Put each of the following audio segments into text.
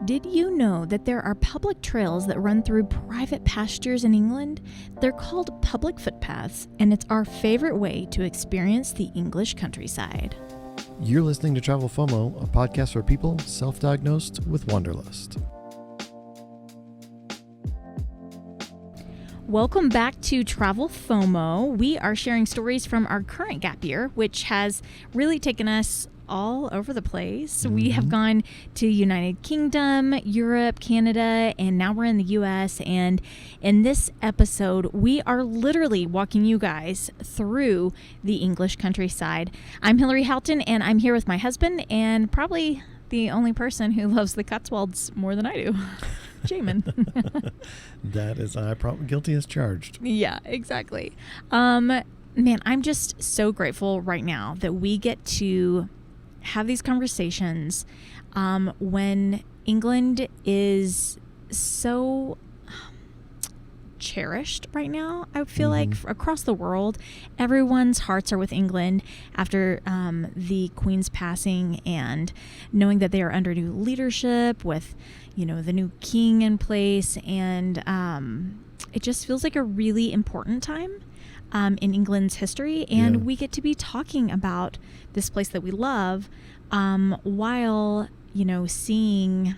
Did you know that there are public trails that run through private pastures in England? They're called public footpaths, and it's our favorite way to experience the English countryside. You're listening to Travel FOMO, a podcast for people self-diagnosed with wanderlust. Welcome back to Travel FOMO. We are sharing stories from our current gap year, which has really taken us all over the place. We have gone to United Kingdom, Europe, Canada, and now we're in the US. And in this episode, we are literally walking you guys through the English countryside. I'm Hillary Houghton, and I'm here with my husband and probably the only person who loves the Cotswolds more than I do, Jamin. That is I, probably guilty as charged. Yeah, exactly. Man, I'm just so grateful right now that we get to have these conversations when England is so cherished right now. I feel like across the world, everyone's hearts are with England after the Queen's passing, and knowing that they are under new leadership with, you know, the new king in place, and it just feels like a really important time in England's history, and we get to be talking about this place that we love while, you know, seeing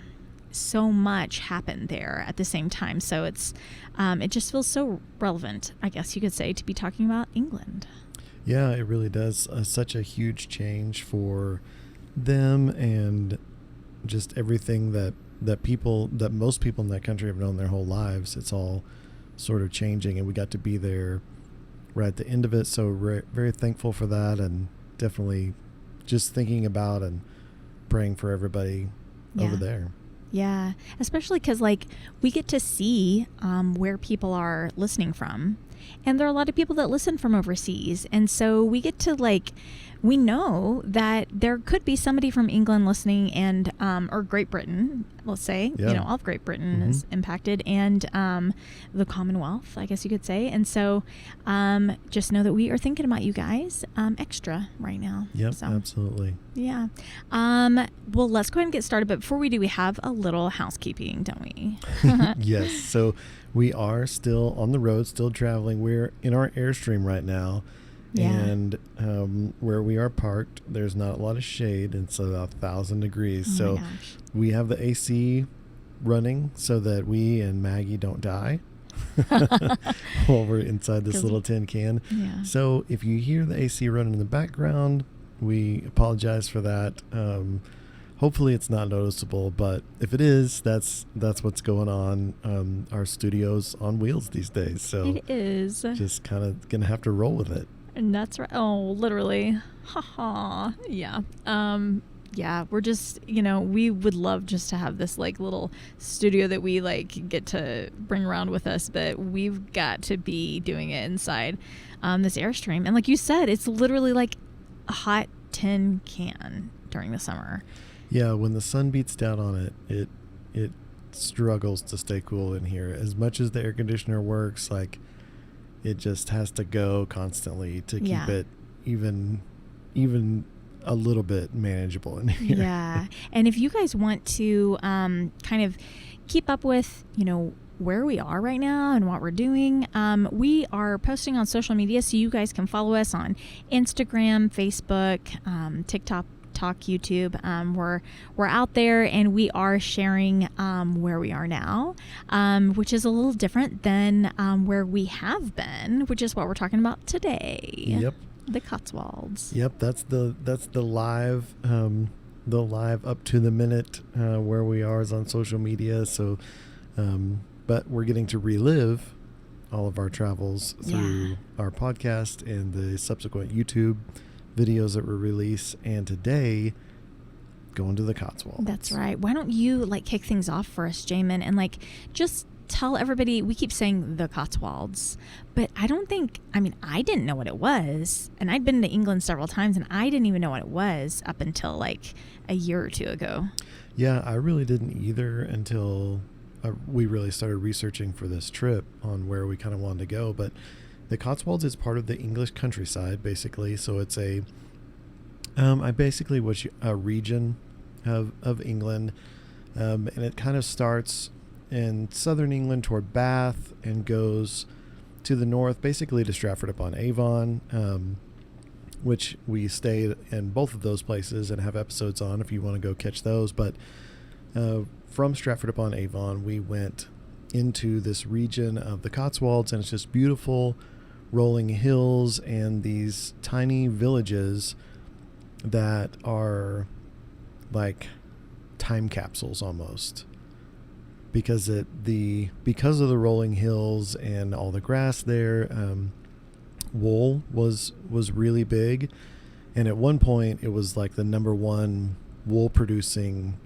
so much happen there at the same time. So it's it just feels so relevant, I guess you could say, to be talking about England. Yeah, it really does. Such a huge change for them, and just everything that most people in that country have known their whole lives. It's all sort of changing, and we got to be there right at the end of it. So we're very thankful for that, and definitely just thinking about and praying for everybody over there. Yeah, especially because, like, we get to see where people are listening from. And there are a lot of people that listen from overseas. And so we get to, like, we know that there could be somebody from England listening, and or Great Britain, let's say, you know, all of Great Britain is impacted, and the Commonwealth, I guess you could say. And so just know that we are thinking about you guys extra right now. Yep, so, absolutely. Yeah. Well, let's go ahead and get started. But before we do, we have a little housekeeping, don't we? Yes. So we are still on the road, still traveling. We're in our Airstream right now. Yeah. And where we are parked, there's not a lot of shade. It's about 1,000 degrees. So we have the AC running so that we and Maggie don't die while we're inside this little tin can. Yeah. So if you hear the AC running in the background, we apologize for that. Hopefully it's not noticeable, but if it is, that's what's going on. Our studio's on wheels these days. So it is. Just kind of going to have to roll with it. And that's right. Oh, literally. Haha. Yeah. Yeah, we're just, you know, we would love just to have this, like, little studio that we, like, get to bring around with us, but we've got to be doing it inside this Airstream. And like you said, it's literally like a hot tin can during the summer. Yeah, when the sun beats down on it, it struggles to stay cool in here. As much as the air conditioner works, like, it just has to go constantly to keep it even a little bit manageable in here. Yeah. And if you guys want to kind of keep up with, you know, where we are right now and what we're doing, we are posting on social media, so you guys can follow us on Instagram, Facebook, TikTok, YouTube. We're out there, and we are sharing where we are now, which is a little different than where we have been, which is what we're talking about today. Yep. The Cotswolds. Yep, that's the live up to the minute where we are is on social media. So, but we're getting to relive all of our travels through our podcast and the subsequent YouTube videos that were released, and today going to the Cotswolds. That's right. Why don't you, like, kick things off for us, Jamin, and, like, just tell everybody. We keep saying the Cotswolds, but I didn't know what it was, and I'd been to England several times, and I didn't even know what it was up until like a year or two ago. Yeah, I really didn't either until we really started researching for this trip on where we kind of wanted to go. But the Cotswolds is part of the English countryside, basically. So it's a region of England. And it kind of starts in southern England toward Bath and goes to the north, basically to Stratford-upon-Avon, which we stayed in both of those places and have episodes on if you want to go catch those. But from Stratford-upon-Avon, we went into this region of the Cotswolds, and it's just beautiful rolling hills and these tiny villages that are like time capsules almost, because of the rolling hills and all the grass there. Wool was really big, and at one point it was like the number one wool producing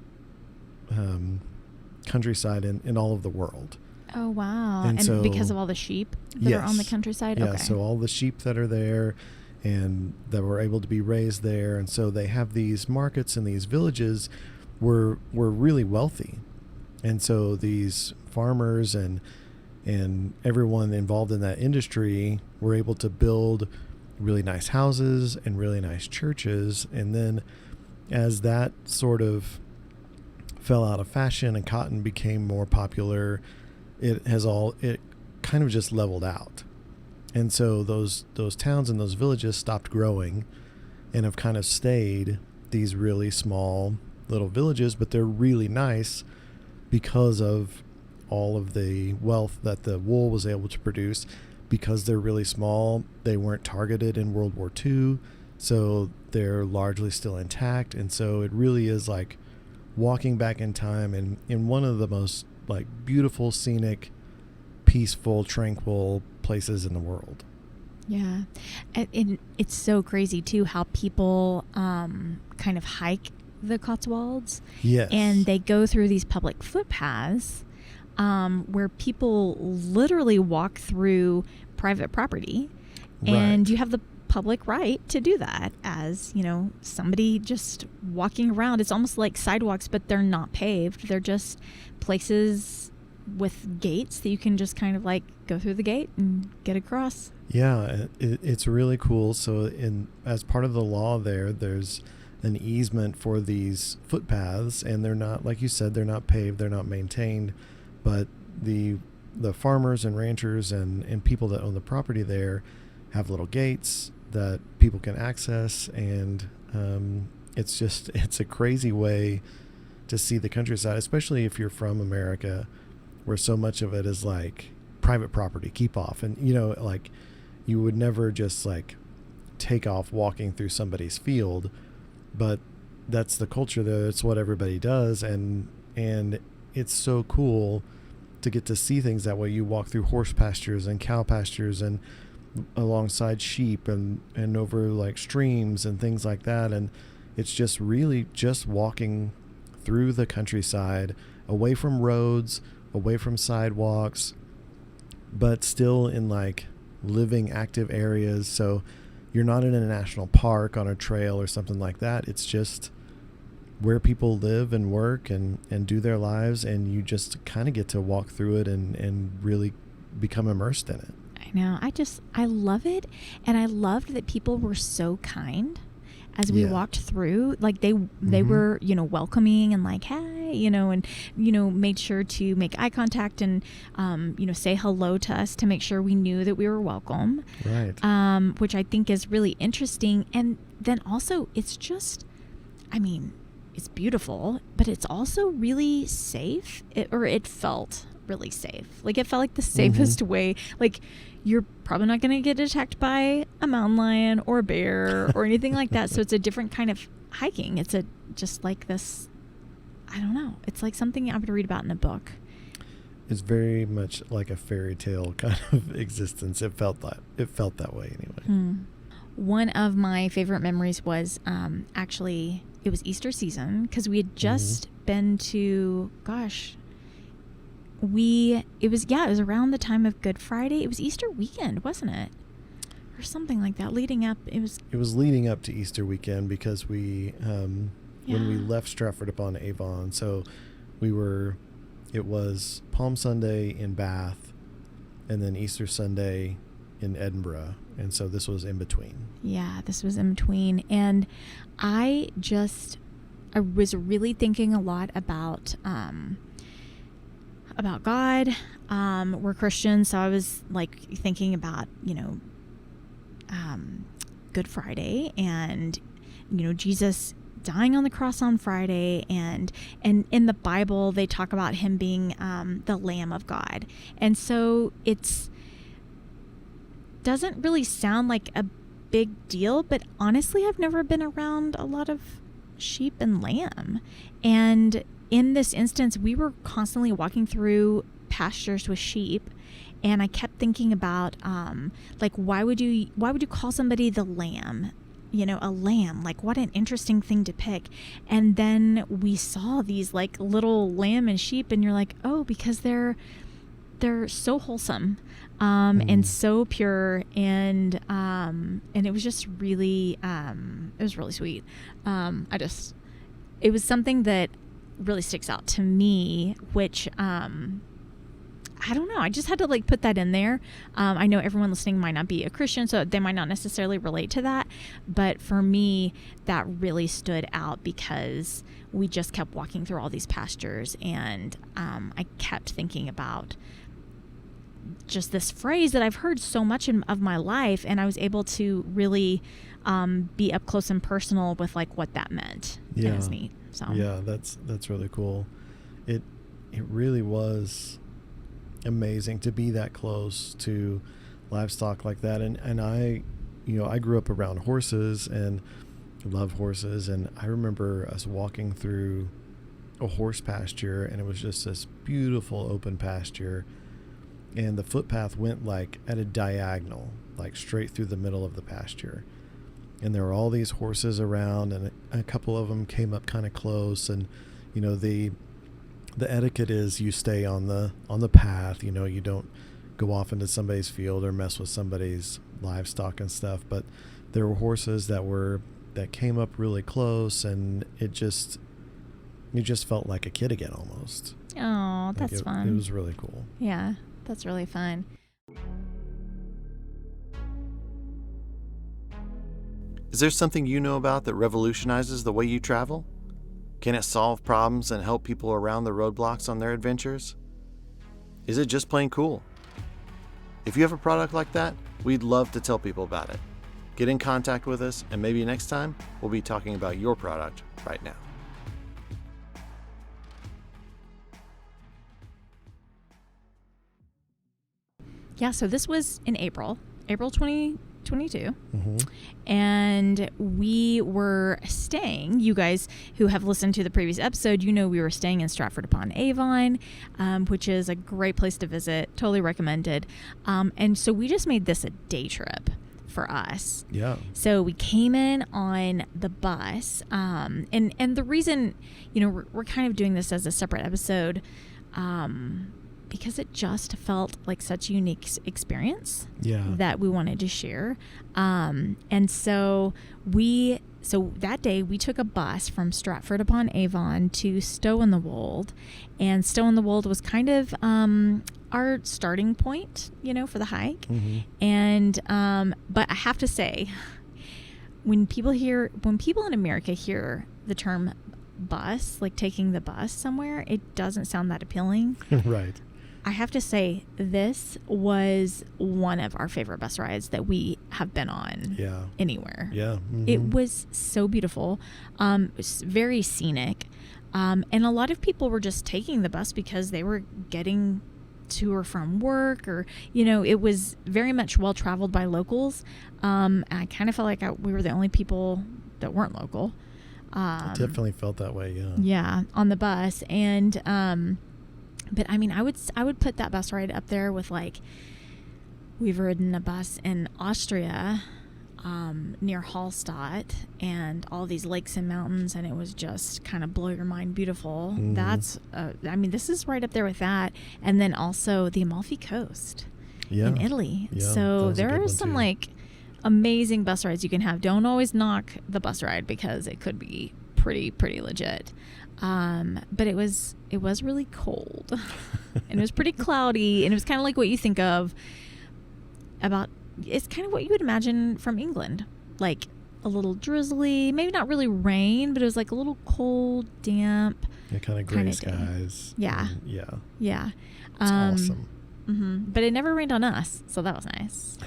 countryside in all of the world. Oh wow. And so, because of all the sheep that are on the countryside? Yeah, okay. So all the sheep that are there and that were able to be raised there, and so they have these markets, and these villages were really wealthy. And so these farmers and everyone involved in that industry were able to build really nice houses and really nice churches. And then as that sort of fell out of fashion and cotton became more popular, it kind of just leveled out. And so those towns and those villages stopped growing and have kind of stayed these really small little villages, but they're really nice because of all of the wealth that the wool was able to produce. Because they're really small, they weren't targeted in World War II, so they're largely still intact. And so it really is like walking back in time and in one of the most like beautiful, scenic, peaceful, tranquil places in the world. Yeah. And it's so crazy too how people kind of hike the Cotswolds. Yes. And they go through these public footpaths where people literally walk through private property. Right. And you have the public right to do that as, somebody just walking around. It's almost like sidewalks, but they're not paved. They're just places with gates that you can just kind of like go through the gate and get across. Yeah, it's really cool. So as part of the law there's an easement for these footpaths, and they're not, like you said, they're not paved, they're not maintained, but the farmers and ranchers and people that own the property there have little gates that people can access. And it's a crazy way to see the countryside, especially if you're from America, where so much of it is like private property, keep off. And like you would never just like take off walking through somebody's field, but that's the culture there. It's what everybody does. And it's so cool to get to see things that way. You walk through horse pastures and cow pastures and alongside sheep and over like streams and things like that. And it's just really just walking through the countryside, away from roads, away from sidewalks, but still in like living, active areas. So you're not in a national park on a trail or something like that. It's just where people live and work and do their lives, and you just kind of get to walk through it and really become immersed in it. I know. I love it. And I loved that people were so kind as we walked through. Like they were, welcoming and like, hey, and, made sure to make eye contact and, say hello to us to make sure we knew that we were welcome. Right. Which I think is really interesting. And then also it's just, it's beautiful, but it's also really safe. It felt really safe. Like it felt like the safest way. Like you're probably not going to get attacked by a mountain lion or a bear or anything like that. So it's a different kind of hiking. It's just like this, I don't know. It's like something I would read about in a book. It's very much like a fairy tale kind of existence. It felt that way anyway. One of my favorite memories was actually it was Easter season, because we had just been to, it was around the time of Good Friday. It was Easter weekend, wasn't it? Or something like that. Leading up, it was leading up to Easter weekend, because we when we left Stratford-upon-Avon, so it was Palm Sunday in Bath and then Easter Sunday in Edinburgh, and so this was in between. Yeah, this was in between. And I I was really thinking a lot about God. We're Christians, so I was like thinking about, Good Friday and, Jesus dying on the cross on Friday, and in the Bible they talk about him being the Lamb of God, and so doesn't really sound like a big deal, but honestly I've never been around a lot of sheep and lamb, and in this instance we were constantly walking through pastures with sheep, and I kept thinking about like why would you call somebody the lamb? A lamb, like what an interesting thing to pick. And then we saw these like little lamb and sheep, and you're like, oh, because they're so wholesome and so pure, and it was just really it was really sweet. It was something that really sticks out to me, which I don't know. I just had to like put that in there. I know everyone listening might not be a Christian, so they might not necessarily relate to that. But for me, that really stood out because we just kept walking through all these pastures, and I kept thinking about just this phrase that I've heard so much of my life, and I was able to really be up close and personal with like what that meant. Yeah, and it was neat. So yeah, that's really cool. It really was amazing to be that close to livestock like that, and I grew up around horses and love horses, and I remember us walking through a horse pasture, and it was just this beautiful open pasture, and the footpath went like at a diagonal, like straight through the middle of the pasture, and there were all these horses around, and a couple of them came up kind of close, and the etiquette is you stay on the path, you don't go off into somebody's field or mess with somebody's livestock and stuff. But there were horses that came up really close, and you just felt like a kid again almost. Oh, that's fun. It was really cool. Yeah, that's really fun. Is there something you know about that revolutionizes the way you travel? Can it solve problems and help people around the roadblocks on their adventures? Is it just plain cool? If you have a product like that, we'd love to tell people about it. Get in contact with us, and maybe next time we'll be talking about your product right now. Yeah, so this was in April 2022. Mm-hmm. And we were staying, you guys who have listened to the previous episode, we were staying in Stratford-upon-Avon, which is a great place to visit, totally recommended. And so we just made this a day trip for us. Yeah. So we came in on the bus, and the reason, we're kind of doing this as a separate episode, because it just felt like such a unique experience that we wanted to share. And so that day we took a bus from Stratford-upon-Avon to Stow-in-the-Wold, and Stow-in-the-Wold was kind of our starting point, for the hike. Mm-hmm. And but I have to say, when people in America hear the term bus, like taking the bus somewhere, it doesn't sound that appealing. Right. I have to say, this was one of our favorite bus rides that we have been on anywhere. Yeah. Mm-hmm. It was so beautiful. It was very scenic. And a lot of people were just taking the bus because they were getting to or from work, or, it was very much well traveled by locals. I kind of felt like we were the only people that weren't local. It definitely felt that way. Yeah. Yeah. On the bus. And, but I mean, I would put that bus ride up there with, like, we've ridden a bus in Austria, near Hallstatt, and all these lakes and mountains, and it was just kind of blow your mind beautiful. Mm-hmm. That's, this is right up there with that. And then also the Amalfi Coast in Italy. Yeah, so there are some like amazing bus rides you can have. Don't always knock the bus ride because it could be pretty legit. But it was really cold and it was pretty cloudy, and it was kind of like what you think of about, it's kind of what you would imagine from England, like a little drizzly, maybe not really rain, but it was like a little cold, damp. Yeah, kind of gray skies. Yeah. Yeah. It's awesome. But it never rained on us, so that was nice.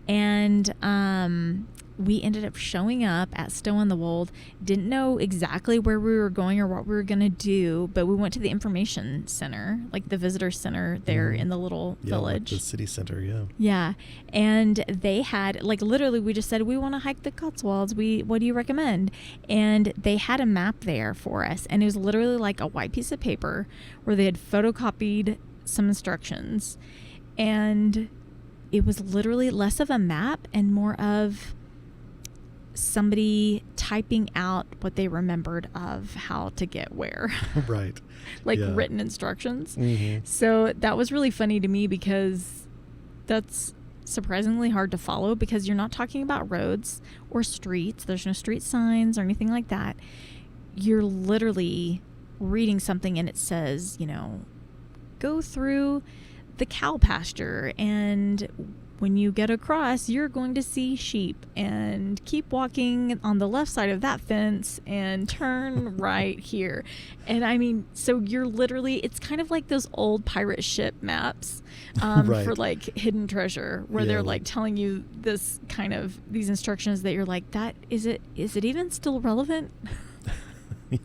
And we ended up showing up at Stowe on the Wold. Didn't know exactly where we were going or what we were going to do, but we went to the information center, like the visitor center there in the little village. Like the city center, yeah. Yeah. And they had, like, literally, we just said, we want to hike the Cotswolds. What do you recommend? And they had a map there for us. And it was literally like a white piece of paper where they had photocopied some instructions. And it was literally less of a map and more of somebody typing out what they remembered of how to get where. Right. Like written instructions. Mm-hmm. So that was really funny to me because that's surprisingly hard to follow because you're not talking about roads or streets. There's no street signs or anything like that. You're literally reading something and it says, go through the cow pasture, and when you get across, you're going to see sheep, and keep walking on the left side of that fence and turn right here. And I mean, so you're literally, it's kind of like those old pirate ship maps right. for like hidden treasure, where they're like telling you this kind of, these instructions that you're like, is it even still relevant?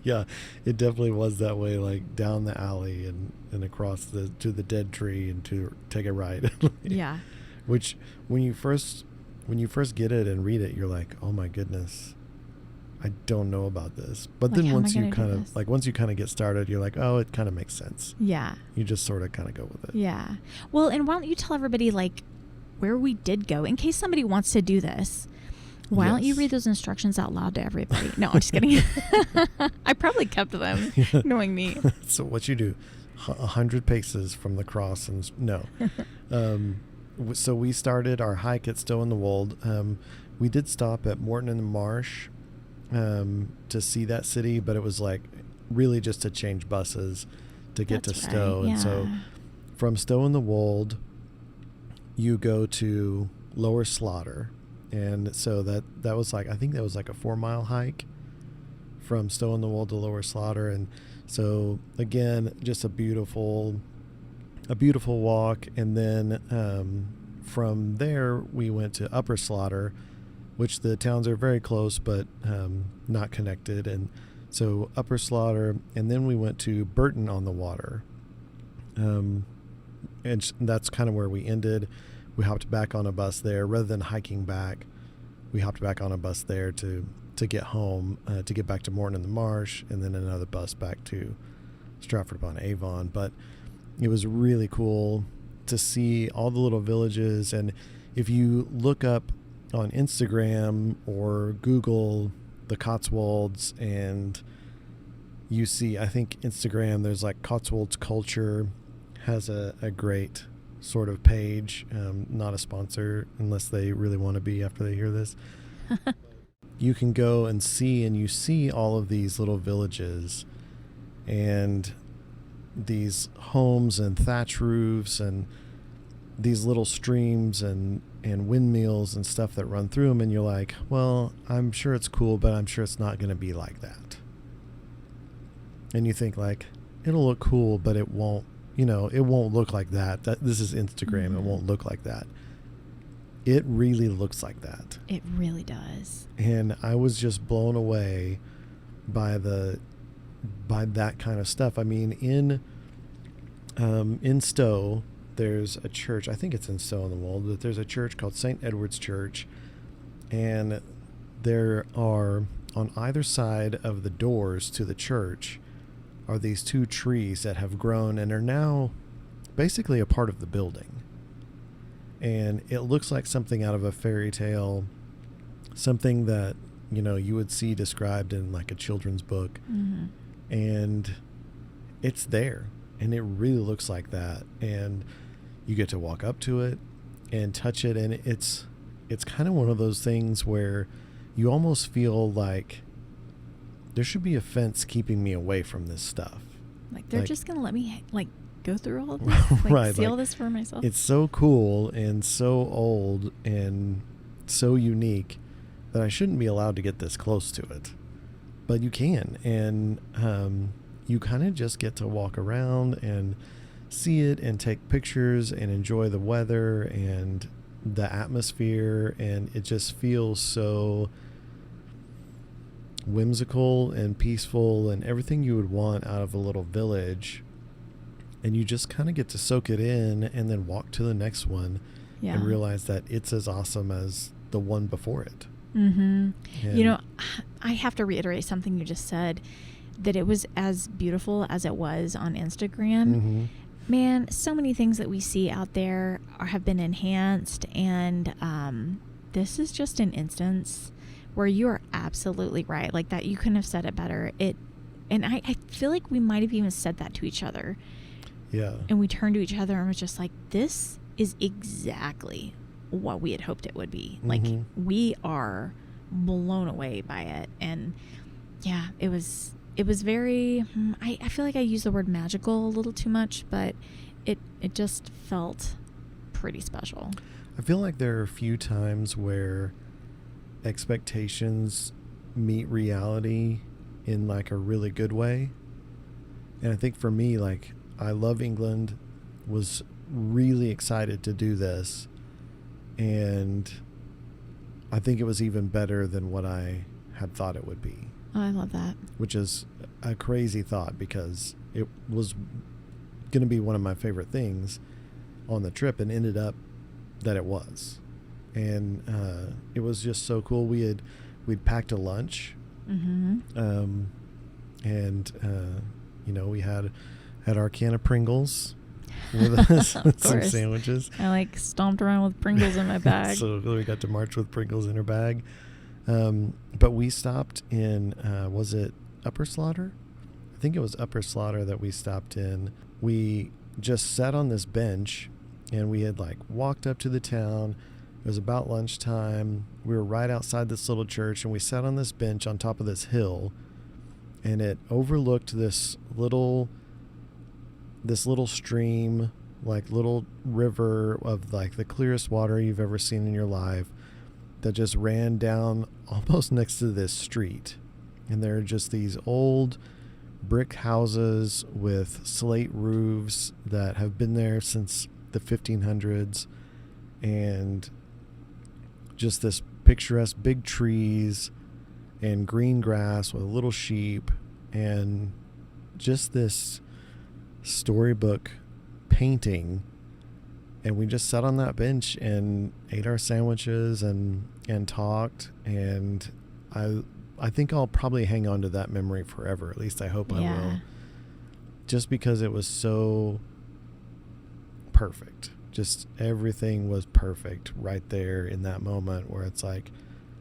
Yeah, it definitely was that way, like down the alley and across to the dead tree and to take a right. Yeah. Which when you first get it and read it, you're like, oh my goodness, I don't know about this. But then once you kind of get started, you're like, oh, it kind of makes sense. Yeah. You just sort of kind of go with it. Yeah. Well, and why don't you tell everybody like where we did go in case somebody wants to do this? Why don't you read those instructions out loud to everybody? No, I'm just kidding. I probably kept them, knowing me. So what you do, 100 paces from the cross, and no. So we started our hike at Stowe on the Wold. We did stop at Morton in the Marsh to see that city, but it was like really just to change buses to get to Stowe. Yeah. And so from Stowe on the Wold, you go to Lower Slaughter. And so that was like, I think that was like a 4-mile hike from Stowe on the Wold to Lower Slaughter. And so again, just a beautiful walk. And then from there we went to Upper Slaughter, which the towns are very close but not connected. And so Upper Slaughter, and then we went to Burton on the Water, and that's kind of where we ended. We hopped back on a bus there rather than hiking back. We hopped back on a bus there to get home, to get back to Morton in the Marsh, and then another bus back to Stratford-upon-Avon. But it was really cool to see all the little villages. And if you look up on Instagram or Google the Cotswolds, and you see, I think Instagram, there's like Cotswolds Culture has a great sort of page, not a sponsor unless they really want to be after they hear this. You can go and you see all of these little villages and these homes and thatch roofs and these little streams and windmills and stuff that run through them, and you're like, well, I'm sure it's cool, but I'm sure it's not going to be like that. And you think like, it'll look cool, but it won't. It won't look like that. This is Instagram. Mm-hmm. It won't look like that. It really looks like that. It really does. And I was just blown away by that kind of stuff. I mean, in Stowe, there's a church. I think it's in Stowe on the Wold, but there's a church called St. Edward's Church, and there are on either side of the doors to the church are these 2 trees that have grown and are now basically a part of the building. And it looks like something out of a fairy tale, something that, you would see described in like a children's book. Mm-hmm. And it's there, and it really looks like that. And you get to walk up to it and touch it. And it's kind of one of those things where you almost feel like there should be a fence keeping me away from this stuff. Like they're just going to let me go through all of this, right, see all this for myself. It's so cool and so old and so unique that I shouldn't be allowed to get this close to it. But you can, and you kind of just get to walk around and see it and take pictures and enjoy the weather and the atmosphere, and it just feels so whimsical and peaceful and everything you would want out of a little village. And you just kind of get to soak it in and then walk to the next one and realize that it's as awesome as the one before it. Mm-hmm. You know, I have to reiterate something you just said, that it was as beautiful as it was on Instagram. Mm-hmm. Man, so many things that we see out there have been enhanced, and this is just an instance where you are absolutely right. Like that, you couldn't have said it better. And I feel like we might have even said that to each other. Yeah. And we turned to each other and was just like, this is exactly what we had hoped it would be. Mm-hmm. Like, we are blown away by it. And yeah, it was very, I feel like I use the word magical a little too much, but it just felt pretty special. I feel like there are a few times where expectations meet reality in like a really good way. And I think for me, like, I love England, was really excited to do this, and I think it was even better than what I had thought it would be. Oh, I love that. Which is a crazy thought, because it was going to be one of my favorite things on the trip, and ended up that it was. And it was just so cool. We'd packed a lunch, mm-hmm. And you know, we had our can of Pringles with us, with some sandwiches. I like stomped around with Pringles in my bag. So we got to march with Pringles in our bag. But we stopped in, was it Upper Slaughter? I think it was Upper Slaughter that we stopped in. We just sat on this bench, and we had like walked up to the town. It was about lunchtime. We were right outside this little church, and we sat on this bench on top of this hill, and it overlooked this little stream, like little river of like the clearest water you've ever seen in your life, that just ran down almost next to this street. And there are just these old brick houses with slate roofs that have been there since the 1500s, and just this picturesque big trees and green grass with little sheep, and just this storybook painting. And we just sat on that bench and ate our sandwiches and talked, and I think I'll probably hang on to that memory forever. At least I hope I will. Just because it was so perfect. Just everything was perfect right there in that moment, where it's like,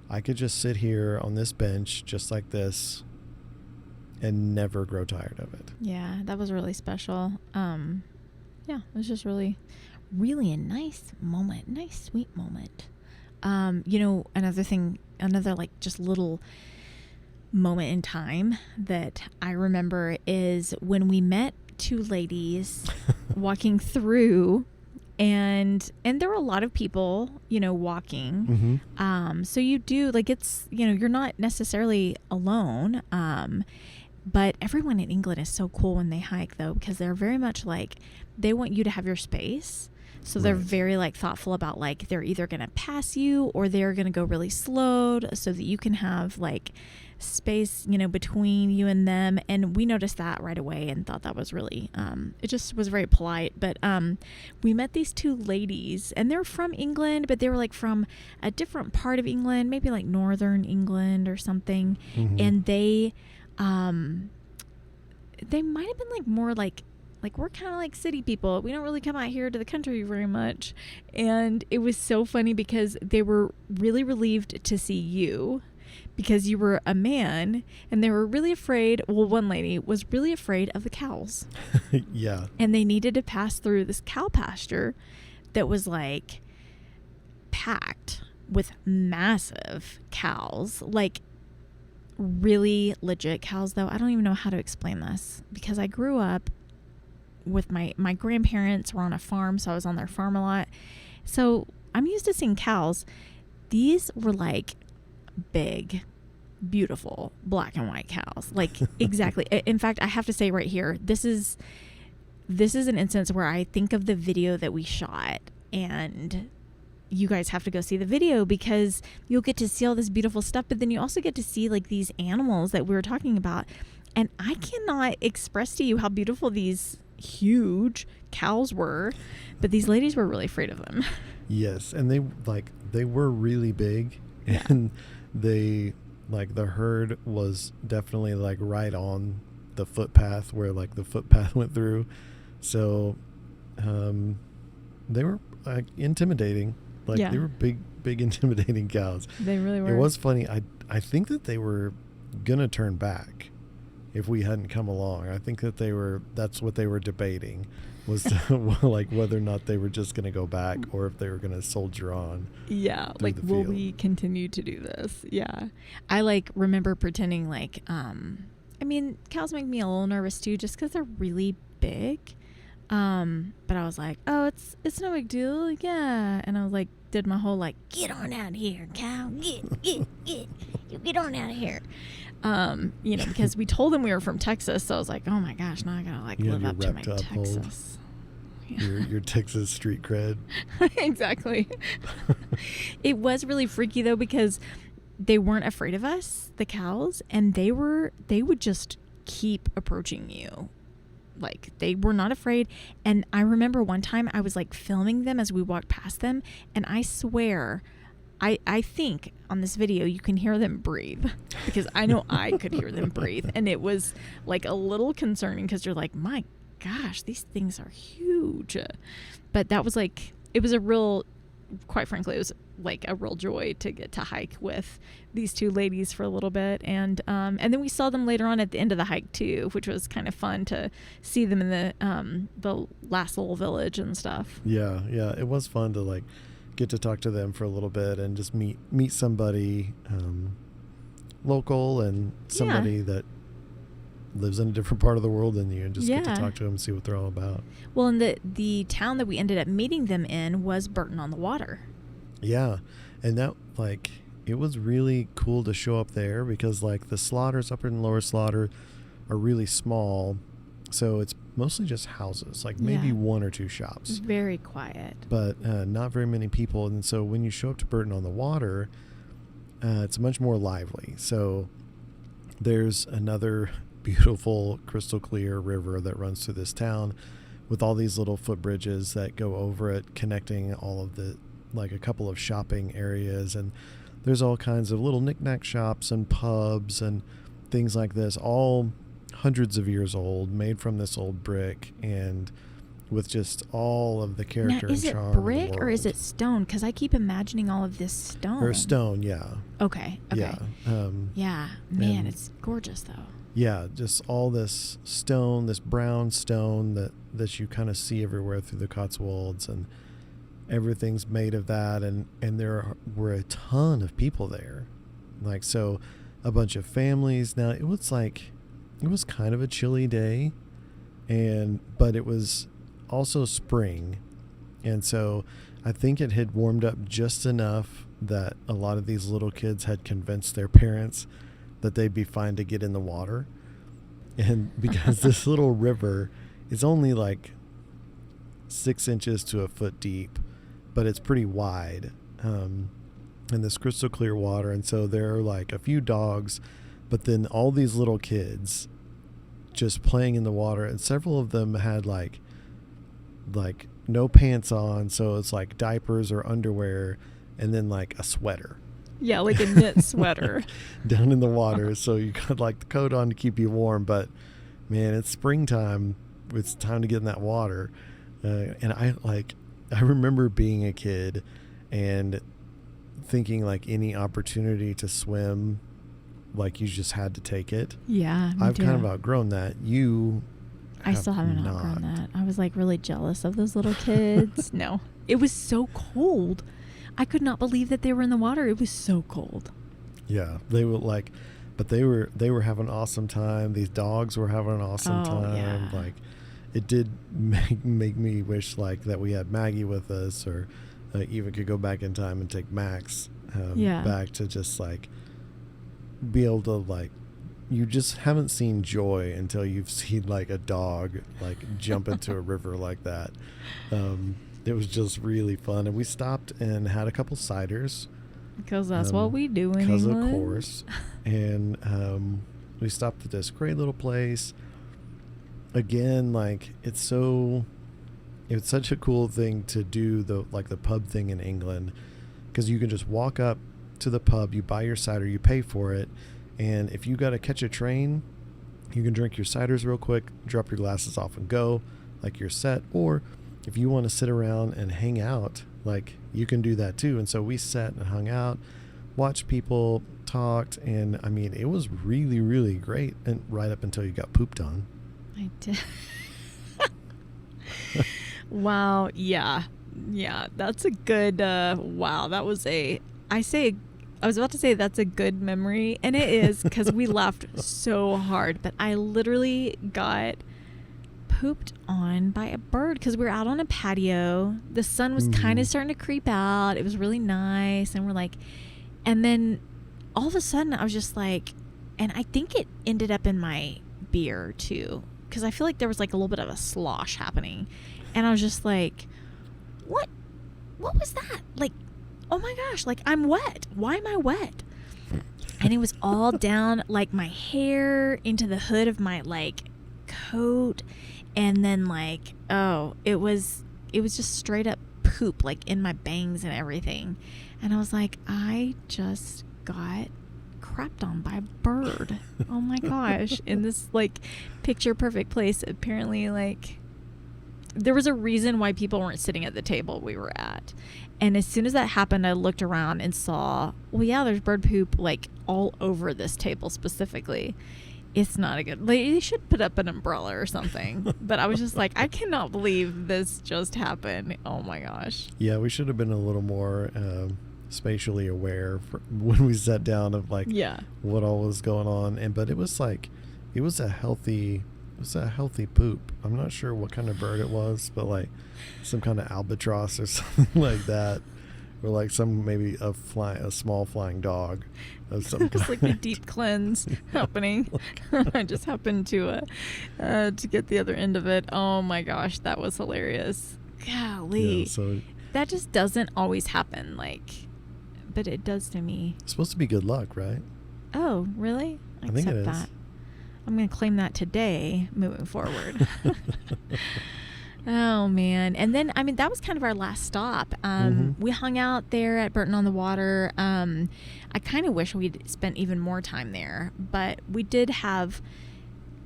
I could just sit here on this bench just like this and never grow tired of it. Yeah, that was really special. Yeah, it was just really a nice moment, nice sweet moment. You know, another like just little moment in time that I remember is when we met two ladies walking through, and there were a lot of people, you know, walking. Mm-hmm. So you do, like, it's, you know, you're not necessarily alone. But everyone in England is so cool when they hike, though, because they're very much like, they want you to have your space. So they're very like thoughtful about, like, they're either going to pass you or they're going to go really slow so that you can have like space, you know, between you and them. And we noticed that right away and thought that was really, it just was very polite. But we met these two ladies, and they're from England, but they were like from a different part of England, maybe like northern England or something. Mm-hmm. And they might have been like more like we're kind of like city people. We don't really come out here to the country very much. And it was so funny because they were really relieved to see you, because you were a man, and they were really afraid. Well, one lady was really afraid of the cows. Yeah. And they needed to pass through this cow pasture that was like packed with massive cows, like really legit cows, though. I don't even know how to explain this, because I grew up with my grandparents were on a farm, so I was on their farm a lot. So I'm used to seeing cows. These were like big, beautiful black and white cows. Like, exactly. In fact, I have to say right here, this is an instance where I think of the video that we shot, and you guys have to go see the video because you'll get to see all this beautiful stuff, but then you also get to see like these animals that we were talking about. And I cannot express to you how beautiful these huge cows were, but these ladies were really afraid of them. Yes, and they were really big, and they like the herd was definitely like right on the footpath where like the footpath went through. So they were like intimidating. Like they were big intimidating cows. They really were. It was funny. I think that they were gonna turn back if we hadn't come along. I think that that's what they were debating, was to, like whether or not they were just gonna go back or if they were gonna soldier on. Yeah, like will we continue to do this? Yeah. I like remember pretending like I mean, cows make me a little nervous too just because they're really big. But I was like, oh, it's no big deal. Yeah. And I was like, did my whole like, get on out of here, cow. You get on out of here. You know, because we told them we were from Texas. So I was like, oh my gosh, now I gotta like live up to my Texas. Your Texas street cred. Exactly. It was really freaky though, because they weren't afraid of us, the cows, and they would just keep approaching you. Like, they were not afraid. And I remember one time I was like filming them as we walked past them, and I swear I think on this video you can hear them breathe, because I know I could hear them breathe, and it was like a little concerning because you're like, my gosh, these things are huge. But that was like, it was a real, quite frankly, it was like a real joy to get to hike with these two ladies for a little bit, and then we saw them later on at the end of the hike too, which was kind of fun to see them in the last little village and stuff. Yeah, it was fun to like get to talk to them for a little bit and just meet somebody local and somebody that lives in a different part of the world than you, and just get to talk to them and see what they're all about. Well, and the town that we ended up meeting them in was Burton on the Water. Yeah, and that, like, it was really cool to show up there because, like, the slaughters, upper and lower slaughter, are really small, so it's mostly just houses, like maybe one or two shops. Very quiet. But not very many people, and so when you show up to Burton on the Water, it's much more lively. So there's another beautiful crystal clear river that runs through this town with all these little footbridges that go over it, connecting all of the, like, a couple of shopping areas, and there's all kinds of little knick-knack shops and pubs and things like this, all hundreds of years old, made from this old brick, and with just all of the character and charm. Is it brick or is it stone? Because I keep imagining all of this stone. Or stone, yeah. Okay. Yeah. Yeah, man, it's gorgeous though. Yeah, just all this stone, this brown stone that you kind of see everywhere through the Cotswolds, and everything's made of that, and there were a ton of people there. Like, so a bunch of families. Now, it was kind of a chilly day, but it was also spring, and so I think it had warmed up just enough that a lot of these little kids had convinced their parents that they'd be fine to get in the water. And because this little river is only like 6 inches to a foot deep, but it's pretty wide, and this crystal clear water, and so there are like a few dogs, but then all these little kids just playing in the water, and several of them had like no pants on, so it's like diapers or underwear, and then like a sweater. Yeah, like a knit sweater. Down in the water, so you got like the coat on to keep you warm, but man, it's springtime. It's time to get in that water. And I remember being a kid and thinking like any opportunity to swim, like you just had to take it. Yeah, I've kind of outgrown that. I still haven't outgrown that. I was like really jealous of those little kids. No, it was so cold. I could not believe that they were in the water. It was so cold. Yeah, they were like, but they were having an awesome time. These dogs were having an awesome time. Yeah. Like, it did make me wish like that we had Maggie with us, or even could go back in time and take Max back to just like be able to like, you just haven't seen joy until you've seen like a dog like jump into a river like that. It was just really fun, and we stopped and had a couple ciders because that's what we do in England. England. Of course. And we stopped at this great little place. Again, like it's such a cool thing to do, the pub thing in England, because you can just walk up to the pub, you buy your cider, you pay for it, and if you got to catch a train, you can drink your ciders real quick, drop your glasses off and go, like you're set. Or if you want to sit around and hang out, like you can do that too. And so we sat and hung out, watched people, talked, and I mean, it was really, really great, and right up until you got pooped on. I did. Wow. Yeah. That's a good, wow. That was I was about to say that's a good memory, and it is, because we laughed so hard, but I literally got pooped on by a bird because we were out on a patio. The sun was kind of starting to creep out. It was really nice, and we're like, and then all of a sudden I was just like, and I think it ended up in my beer too, because I feel like there was like a little bit of a slosh happening, and I was just like, what was that? Like, oh my gosh, like I'm wet. Why am I wet? And it was all down like my hair, into the hood of my like coat, and then like, oh, it was just straight up poop like in my bangs and everything. And I was like, I just got crapped on by a bird. Oh my gosh. In this like picture perfect place. Apparently, like, there was a reason why people weren't sitting at the table we were at. And as soon as that happened, I looked around and saw, well, yeah, there's bird poop like all over this table specifically. It's not a good, like, they should put up an umbrella or something. But I was just like, I cannot believe this just happened. Oh my gosh. Yeah, we should have been a little more spatially aware when we sat down of like what all was going on. But it was like, it was a healthy poop. I'm not sure what kind of bird it was, but like some kind of albatross or something like that, or like maybe a small flying dog of some kind. It was like a deep cleanse happening. I just happened to get the other end of it. Oh my gosh, that was hilarious. Golly, so that just doesn't always happen, like, but it does to me. It's supposed to be good luck, right? Oh, really? I think it is. That. I'm going to claim that today, moving forward. Oh, man. And then, I mean, that was kind of our last stop. We hung out there at Burton on the Water. I kind of wish we'd spent even more time there, but we did have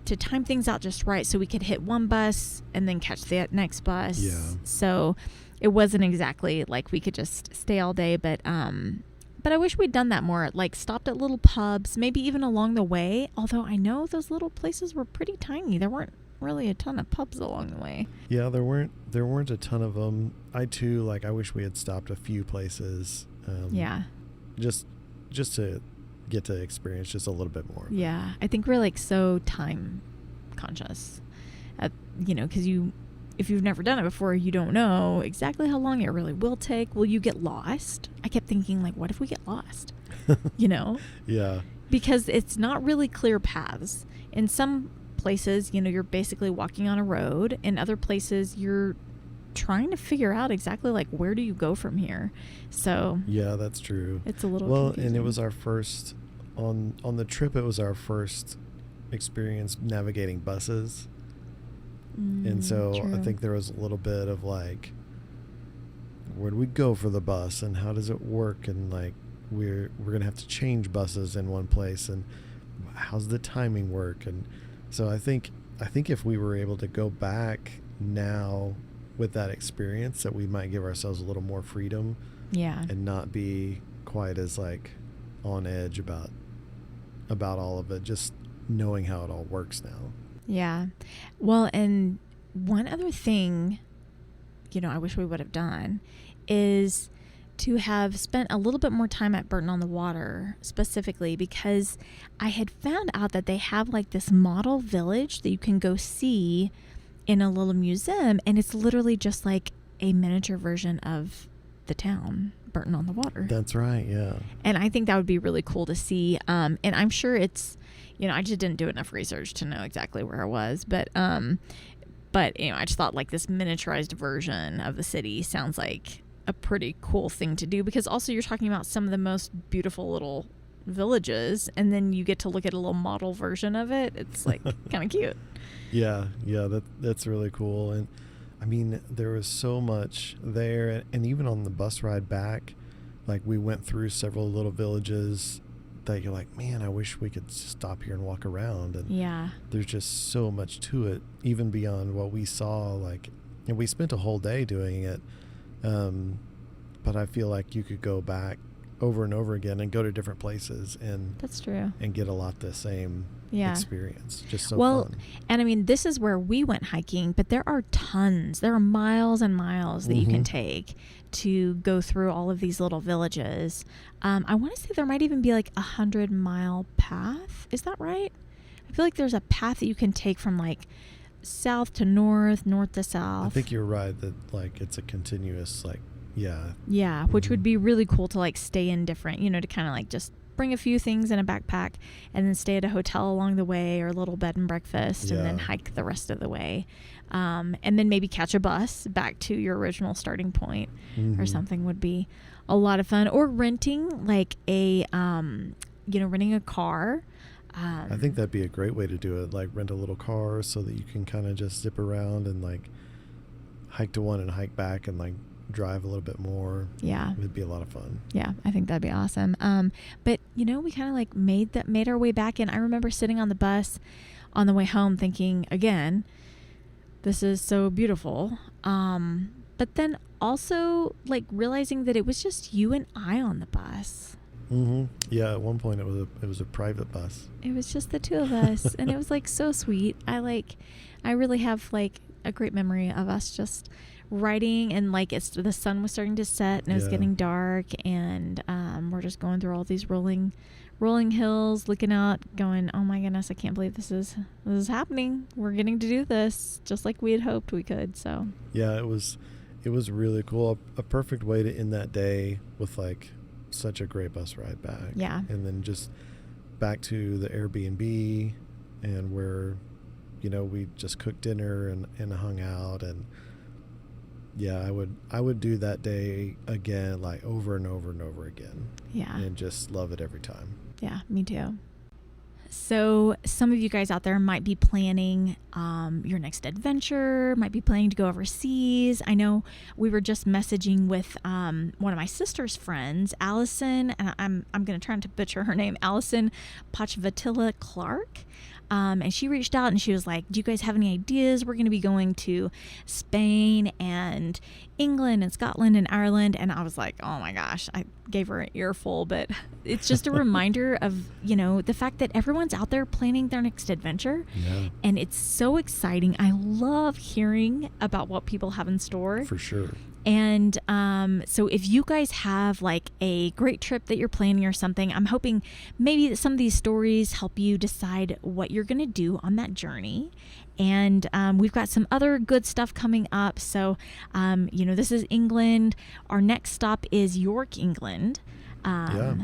to time things out just right so we could hit one bus and then catch the next bus. Yeah. So it wasn't exactly like we could just stay all day, but I wish we'd done that more, like stopped at little pubs, maybe even along the way. Although I know those little places were pretty tiny. There weren't really a ton of pubs along the way. Yeah, there weren't a ton of them. I too, like, I wish we had stopped a few places. Just to get to experience just a little bit more. Yeah, I think we're like so time conscious, because if you've never done it before, you don't know exactly how long it really will take. Will you get lost? I kept thinking, like, what if we get lost? Yeah. Because it's not really clear paths. In some places, you're basically walking on a road. In other places, you're trying to figure out exactly, like, where do you go from here? So yeah, that's true. It's a little confusing. And it was our first on the trip. It was our first experience navigating buses. And so true. I think there was a little bit of like, where do we go for the bus and how does it work? And like, we're going to have to change buses in one place, and how's the timing work? And so I think if we were able to go back now with that experience, that we might give ourselves a little more freedom. Yeah. And not be quite as like on edge about all of it, just knowing how it all works now. Yeah. Well, and one other thing, I wish we would have done is to have spent a little bit more time at Burton on the Water specifically, because I had found out that they have like this model village that you can go see in a little museum, and it's literally just like a miniature version of the town burnt on the water. That's right, yeah. And I think that would be really cool to see. And I'm sure it's, I just didn't do enough research to know exactly where it was. But I just thought like this miniaturized version of the city sounds like a pretty cool thing to do, because also you're talking about some of the most beautiful little villages, and then you get to look at a little model version of it. It's like kind of cute. Yeah, that's really cool. And I mean, there was so much there, and even on the bus ride back, like we went through several little villages that you're like, man, I wish we could stop here and walk around. And yeah, there's just so much to it, even beyond what we saw. Like, and we spent a whole day doing it, but I feel like you could go back over and over again and go to different places, and that's true, and get a lot the same experience. Just so fun. And I mean, this is where we went hiking, but there are miles and miles that you can take to go through all of these little villages. I want to say there might even be like 100-mile path. Is that right? I feel like there's a path that you can take from like south to north, north to south. I think you're right that like it's a continuous like, yeah, which would be really cool to like stay in different, to kind of like just bring a few things in a backpack and then stay at a hotel along the way, or a little bed and breakfast, and then hike the rest of the way, and then maybe catch a bus back to your original starting point or something would be a lot of fun. Or renting like renting a car. I think that'd be a great way to do it, like rent a little car so that you can kind of just zip around and like hike to one and hike back and like drive a little bit more. Yeah, it'd be a lot of fun. Yeah, I think that'd be awesome. But we kind of like made our way back, and I remember sitting on the bus on the way home thinking, again, this is so beautiful. But then also like realizing that it was just you and I on the bus. Yeah, at one point it was a private bus. It was just the two of us, and it was like so sweet. I really have like a great memory of us just riding, and like the sun was starting to set and it was getting dark, and we're just going through all these rolling hills, looking out, going, oh my goodness, I can't believe this is happening. We're getting to do this just like we had hoped we could. So yeah, it was really cool. A perfect way to end that day with like such a great bus ride back. Yeah. And then just back to the Airbnb, and where we just cooked dinner and hung out. And yeah, I would do that day again, like over and over and over again. Yeah. And just love it every time. Yeah, me too. So some of you guys out there might be planning your next adventure, might be planning to go overseas. I know we were just messaging with one of my sister's friends, Allison, and I'm going to try not to butcher her name, Allison Pochvatilla Clark. And she reached out and she was like, do you guys have any ideas? We're going to be going to Spain and England and Scotland and Ireland. And I was like, oh my gosh, I gave her an earful. But it's just a reminder of, the fact that everyone's out there planning their next adventure. Yeah. And it's so exciting. I love hearing about what people have in store. For sure. And so if you guys have like a great trip that you're planning or something, I'm hoping maybe some of these stories help you decide what you're going to do on that journey. And we've got some other good stuff coming up. So, this is England. Our next stop is York, England.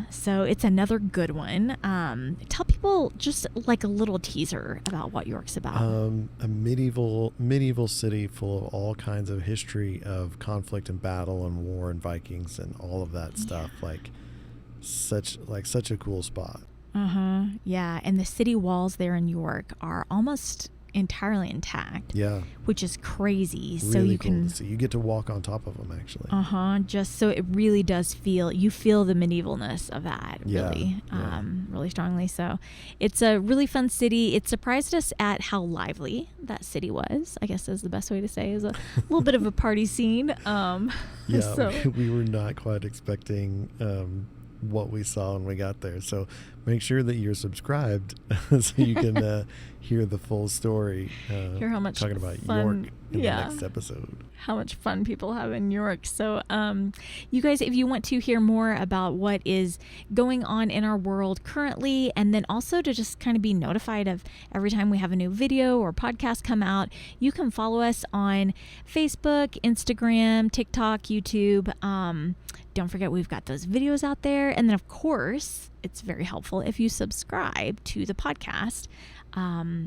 So it's another good one. Tell people just like a little teaser about what York's about. A medieval city full of all kinds of history of conflict and battle and war and Vikings and all of that stuff. Like such a cool spot. Yeah, and the city walls there in York are almost entirely intact. Yeah, which is crazy. Really so you cool can to see. You get to walk on top of them actually. Just so it really does feel the medievalness of that really strongly. So it's a really fun city. It surprised us at how lively that city was, I guess is the best way to say, is a little bit of a party scene. We were not quite expecting what we saw when we got there. So make sure that you're subscribed so you can hear the full story. Hear how much talking about fun, York in the next episode. How much fun people have in York. So you guys, if you want to hear more about what is going on in our world currently, and then also to just kind of be notified of every time we have a new video or podcast come out, you can follow us on Facebook, Instagram, TikTok, YouTube. Don't forget, we've got those videos out there. And then, of course, it's very helpful if you subscribe to the podcast.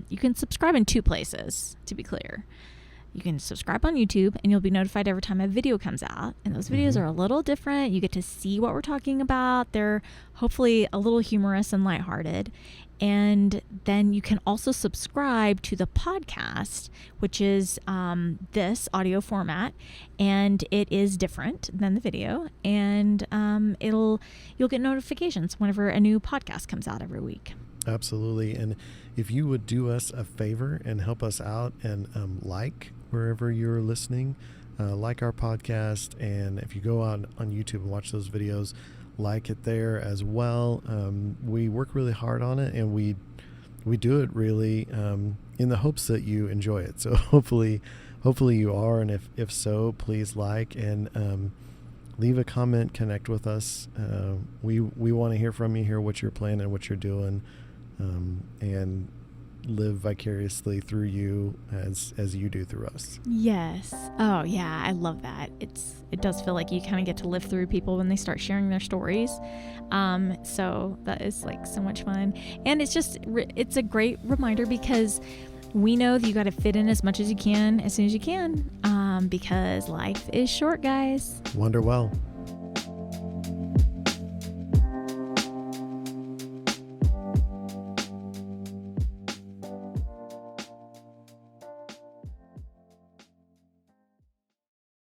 You can subscribe in two places, to be clear. You can subscribe on YouTube, and you'll be notified every time a video comes out. And those videos are a little different. You get to see what we're talking about. They're hopefully a little humorous and lighthearted. And then you can also subscribe to the podcast, which is this audio format, and it is different than the video. And you'll get notifications whenever a new podcast comes out every week. Absolutely. And if you would do us a favor and help us out and like wherever you're listening, like our podcast, and if you go on YouTube and watch those videos, like it there as well. We work really hard on it, and we do it really in the hopes that you enjoy it. So hopefully you are, and if so, please like and leave a comment, connect with us. We want to hear from you, hear what you're planning, what you're doing, and live vicariously through you as you do through us. Yes. Oh yeah, I love that. It does feel like you kind of get to live through people when they start sharing their stories. So that is like so much fun, and it's a great reminder because we know that you got to fit in as much as you can as soon as you can, because life is short, guys. Wonder well.